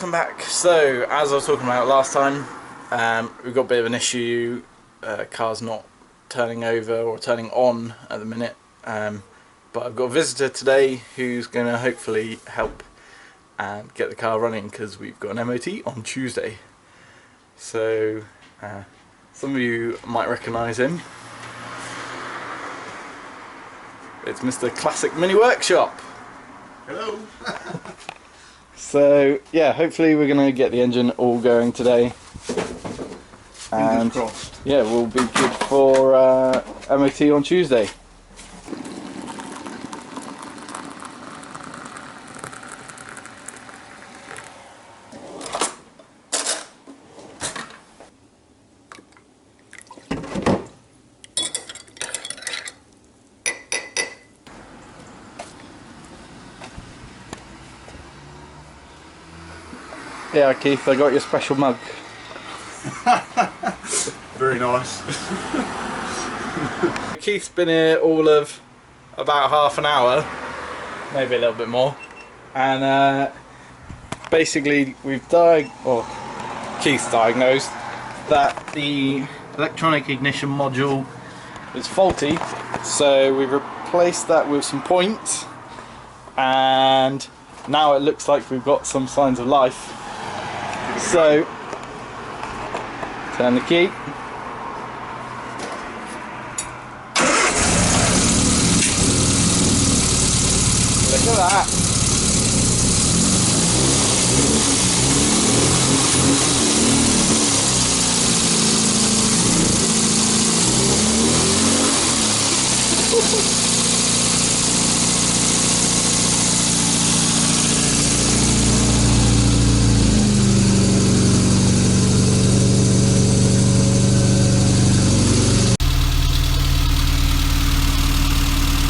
welcome back. So, as I was talking about last time, we've got a bit of an issue. Car's not turning over or turning on at the minute. But I've got a visitor today who's going to hopefully help and get the car running because we've got an MOT on Tuesday. So, some of you might recognise him. It's Mr. Classic Mini Workshop. Hello. So yeah, hopefully we're going to get the engine all going today, and yeah, we'll be good for MOT on Tuesday. Yeah, Keith, I got your special mug. Very nice. Keith's been here all of about half an hour, maybe a little bit more, and basically Keith's diagnosed that the electronic ignition module is faulty, so we've replaced that with some points, and now it looks like we've got some signs of life. So, turn the key. Look at that.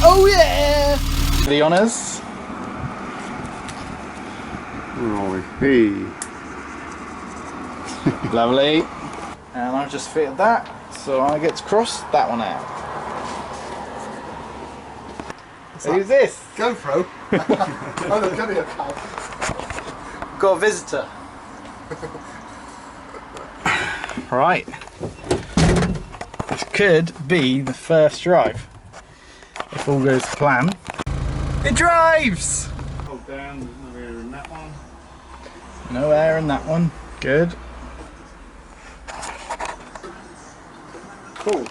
Oh yeah! The honours. Oh, hey. Lovely. And I've just fitted that, so I get to cross that one out. Who's this? GoPro. Oh, look, come here, Carl. Got a visitor. Right. This could be the first drive. If all goes to plan. It drives! Hold down, there's no air in that one. No air in that one. Good. Cool.